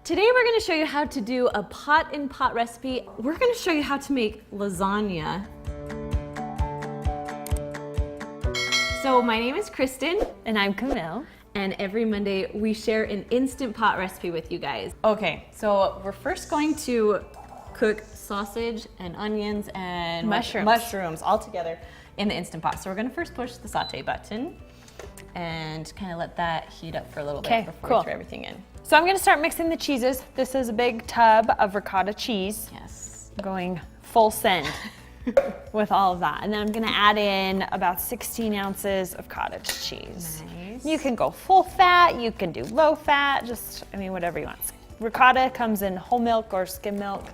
Today we're going to show you how to do a pot-in-pot recipe. We're going to show you how to make lasagna. So my name is Kristen. And I'm Camille. And every Monday we share an instant pot recipe with you guys. Okay, so we're first going to cook sausage and onions and mushrooms all together in the instant pot. So we're going to first push the saute button and kind of let that heat up for a little bit before we throw everything in. So I'm gonna start mixing the cheeses. This is a big tub of ricotta cheese. Yes. Going full send with all of that. And then I'm gonna add in about 16 ounces of cottage cheese. Nice. You can go full fat, you can do low fat, just, I mean, whatever you want. Ricotta comes in whole milk or skim milk.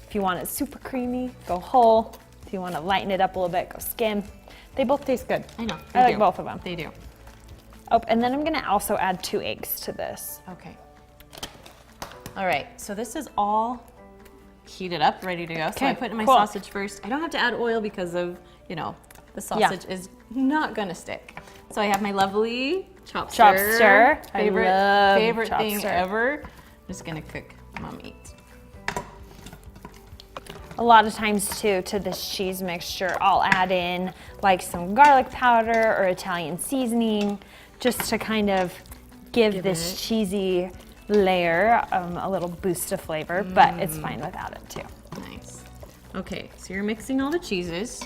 If you want it super creamy, go whole. If you want to lighten it up a little bit, go skim. They both taste good. I know. I like both of them. They do. Oh, and then I'm gonna also add 2 eggs to this. Okay. All right, so this is all heated up, ready to go. So I put in my sausage first. I don't have to add oil because of, you know, the sausage is not gonna stick. So I have my lovely chop stir. Favorite thing ever. I'm just gonna cook my meat. A lot of times too, to this cheese mixture, I'll add in like some garlic powder or Italian seasoning, just to kind of give this cheesy layer a little boost of flavor, but it's fine without it too. Nice. Okay, so you're mixing all the cheeses.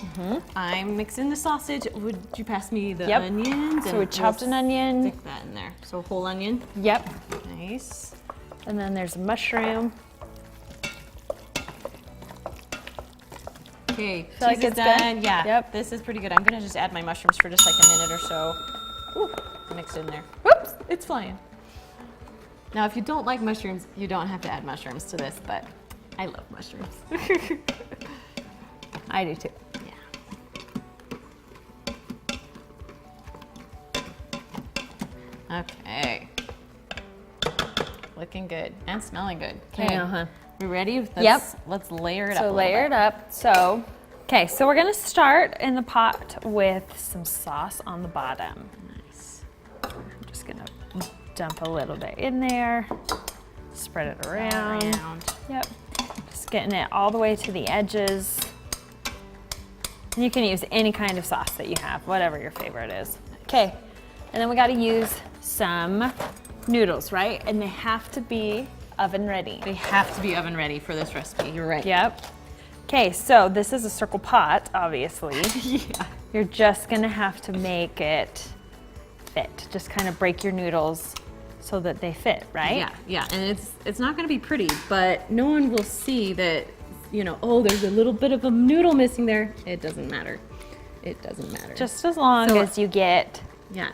I'm mixing the sausage. Would you pass me the onions? So we chopped an onion. Stick that in there. So whole onion. Yep. Nice. And then there's a mushroom. Okay, Feel like it's done. good? Yeah. Yep. This is pretty good. I'm gonna just add my mushrooms for just like a minute or so. Ooh, mix it in there. Whoops, it's flying. Now, if you don't like mushrooms, you don't have to add mushrooms to this, but I love mushrooms. I do too. Yeah. Okay. Looking good and smelling good. Okay. We ready? Let's layer it up. So layer it up. So, okay, so we're gonna start in the pot with some sauce on the bottom. Nice. I'm just gonna dump a little bit in there, spread it around. Yep. Just getting it all the way to the edges. And you can use any kind of sauce that you have, whatever your favorite is. Okay, and then we gotta use some noodles, right? And they have to be oven ready. They have to be oven ready for this recipe. You're right. Yep. Okay, so this is a circle pot, obviously. Yeah. You're just gonna have to make it fit. Just kind of break your noodles so that they fit, right? Yeah, yeah, and it's not gonna be pretty, but no one will see that, you know, oh, there's a little bit of a noodle missing there. It doesn't matter. It doesn't matter. Just as long as you get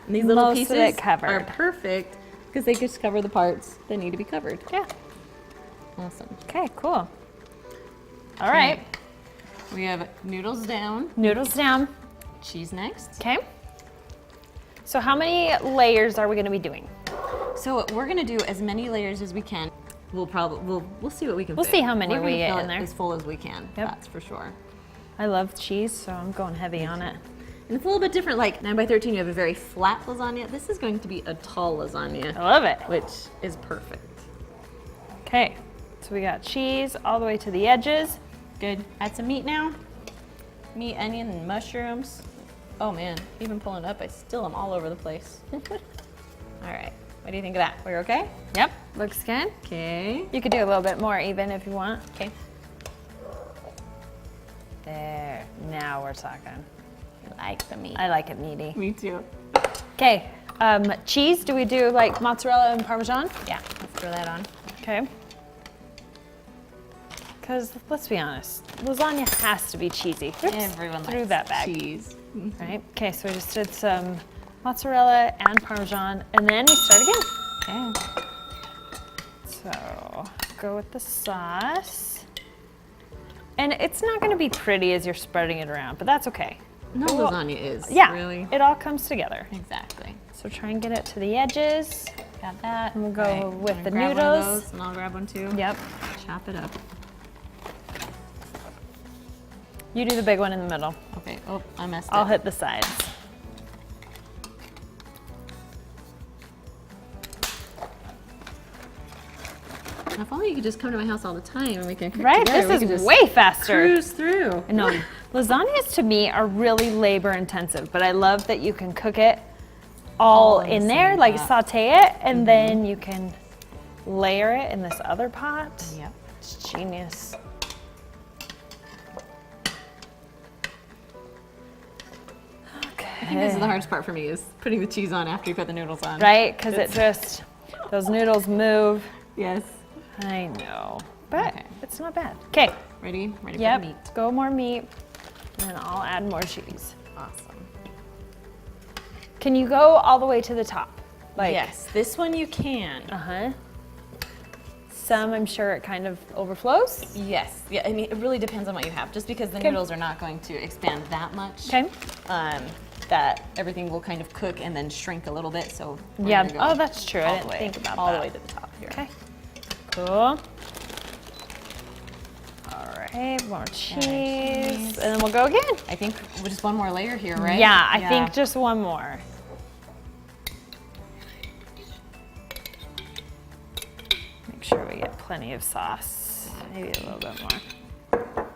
these little most pieces of it covered. are perfect because they just cover the parts that need to be covered. Yeah. Awesome. Okay, cool. All right. We have noodles down. Noodles down. Cheese next. Okay. So how many layers are we gonna be doing? So we're gonna do as many layers as we can. We'll see what we can. We'll see how many we get in there. As full as we can. Yep. That's for sure. I love cheese, so I'm going heavy on it. And it's a little bit different. Like 9 by 13, you have a very flat lasagna. This is going to be a tall lasagna. I love it. Which is perfect. Okay. So we got cheese all the way to the edges. Good. Add some meat now. Meat, onion, and mushrooms. Oh man, even pulling up, I still am all over the place. All right. What do you think of that? We're okay? Yep. Looks good. Okay. You could do a little bit more even if you want. Okay. There. Now we're talking. I like the meat. I like it meaty. Me too. Okay. Cheese, do we do like mozzarella and Parmesan? Yeah, let's throw that on. Okay. Because let's be honest, lasagna has to be cheesy. Oops, Everyone threw likes that back. cheese. Right. Okay, so we just did some mozzarella and Parmesan, and then we start again. Okay. So go with the sauce. And it's not going to be pretty as you're spreading it around, but that's okay. No lasagna is. Yeah, Really. it all comes together. Exactly. So try and get it to the edges. Got that. And we'll go with the grab noodles. One of those, and I'll grab one too. Yep. Chop it up. You do the big one in the middle. Okay. Oh, I messed I'll up. hit the sides. If only you could just come to my house all the time and we can cook Right, together. this is way faster. Cruise through. No, lasagnas to me are really labor intensive, but I love that you can cook it all in there, like saute it, and then you can layer it in this other pot. Yep. It's genius. I think this is the hardest part for me, is putting the cheese on after you put the noodles on. Right, because it just, those noodles move. Yes. I know, but Okay. it's not bad. Okay. Ready? Ready for Yep. the meat. Go more meat, and then I'll add more cheese. Awesome. Can you go all the way to the top? Like, yes, this one you can. Some, I'm sure it kind of overflows. Yes. Yeah, I mean, it really depends on what you have. Just because the noodles are not going to expand that much. Okay. That everything will kind of cook and then shrink a little bit. So we're Yeah. gonna go Oh, that's true. I all didn't the way- think about all that. the way to the top here. Okay. Cool. All right, more cheese. And then we'll go again. I think just one more layer here, right? Yeah, I think just one more. Make sure we get plenty of sauce. Maybe a little bit more.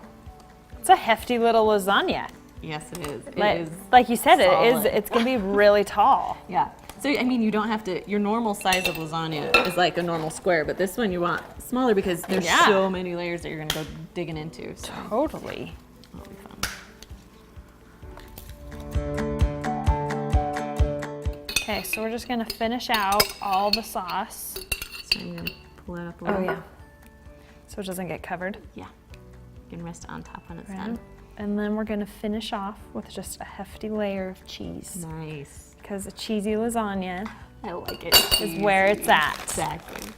It's a hefty little lasagna. Yes, it is. It Like, is. like you said, solid. it's gonna be really tall. Yeah. So, I mean, you don't have to, your normal size of lasagna is like a normal square, but this one you want smaller because there's so many layers that you're gonna go digging into. So Totally. that'll be fun. Okay, so we're just gonna finish out all the sauce. So I'm gonna pull it up a little. Oh yeah. So it doesn't get covered. Yeah. You can rest it on top when it's Right. done. And then we're gonna finish off with just a hefty layer of cheese. Nice. Because a cheesy lasagna I like it. is where it's at. Exactly.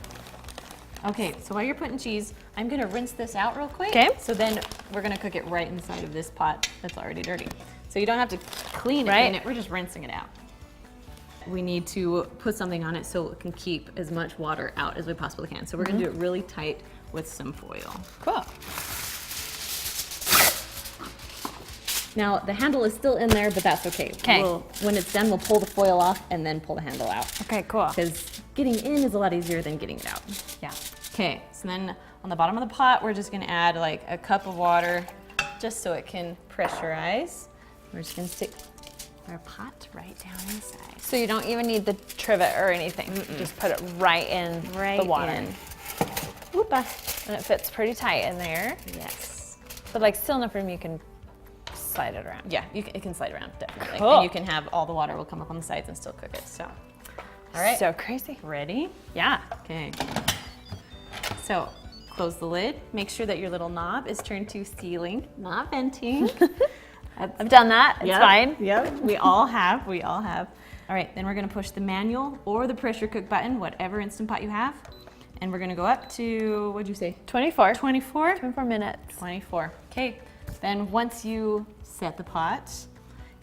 Okay, so while you're putting cheese, I'm gonna rinse this out real quick. Okay. So then we're gonna cook it right inside of this pot that's already dirty. So you don't have to clean it, we're just rinsing it out. We need to put something on it so it can keep as much water out as we possibly can. So we're gonna do it really tight with some foil. Cool. Now the handle is still in there, but that's okay. Okay. When it's done, we'll pull the foil off and then pull the handle out. Okay, cool. Because getting in is a lot easier than getting it out. Yeah. Okay, so then on the bottom of the pot, we're just gonna add like a cup of water just so it can pressurize. We're just gonna stick our pot right down inside. So you don't even need the trivet or anything. Just put it right in the water. in. And it fits pretty tight in there. Yes. But like still enough room you can slide it around. Yeah, it can slide around, definitely. Cool. And you can have all the water will come up on the sides and still cook it, so. All right. So crazy. Ready? Yeah. Okay. So close the lid. Make sure that your little knob is turned to sealing, not venting. I've done that. It's fine. Yep. We all have. We all have. All right. Then we're gonna push the manual or the pressure cook button, whatever Instant Pot you have, and we're gonna go up to, what'd you say? 24. 24. 24 minutes. 24. Okay. Then once you set the pot,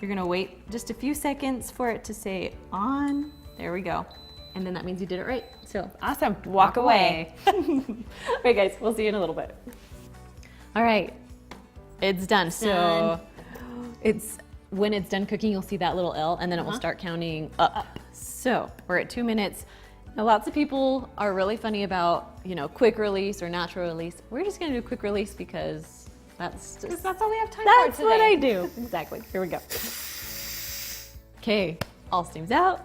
you're gonna wait just a few seconds for it to say on. There we go. And then that means you did it right. So Awesome. Walk away. All right, guys, we'll see you in a little bit. All right, it's done. So it's when it's done cooking, you'll see that little L, and then it will start counting up. So we're at 2 minutes. Now, lots of people are really funny about, you know, quick release or natural release. We're just gonna do quick release because that's all we have time for today. That's what I do. Exactly. Here we go. Okay, all steam's out.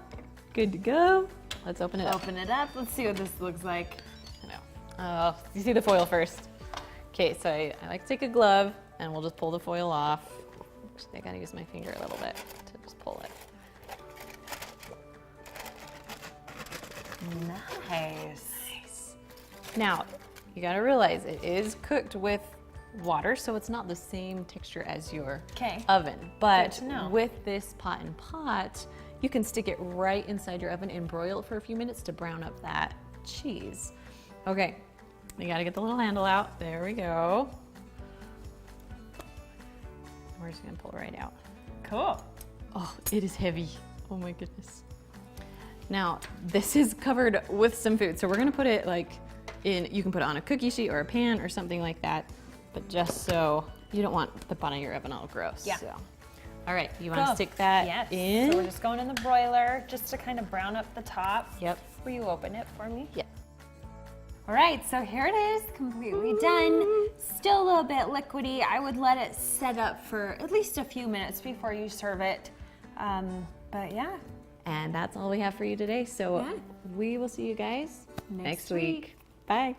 Good to go. Let's open it up. Open it up. Let's see what this looks like. I know. You see the foil first. Okay, so I like to take a glove and we'll just pull the foil off. Actually, I gotta use my finger a little bit to just pull it. Nice. Now, you gotta realize it is cooked with water, so it's not the same texture as your oven. But with this pot and pot, you can stick it right inside your oven and broil it for a few minutes to brown up that cheese. Okay, we gotta get the little handle out. There we go. We're just gonna pull it right out. Cool. Oh, it is heavy. Oh my goodness. Now, this is covered with some food, so we're gonna put it like you can put it on a cookie sheet or a pan or something like that, but just so you don't want the bottom of your oven all gross. Yeah. So. All right, you wanna stick that in? So we're just going in the broiler just to kind of brown up the top. Yep. Will you open it for me? Yeah. All right, so here it is, completely done. Still a little bit liquidy. I would let it set up for at least a few minutes before you serve it. But yeah. And that's all we have for you today. So we will see you guys next week. Bye.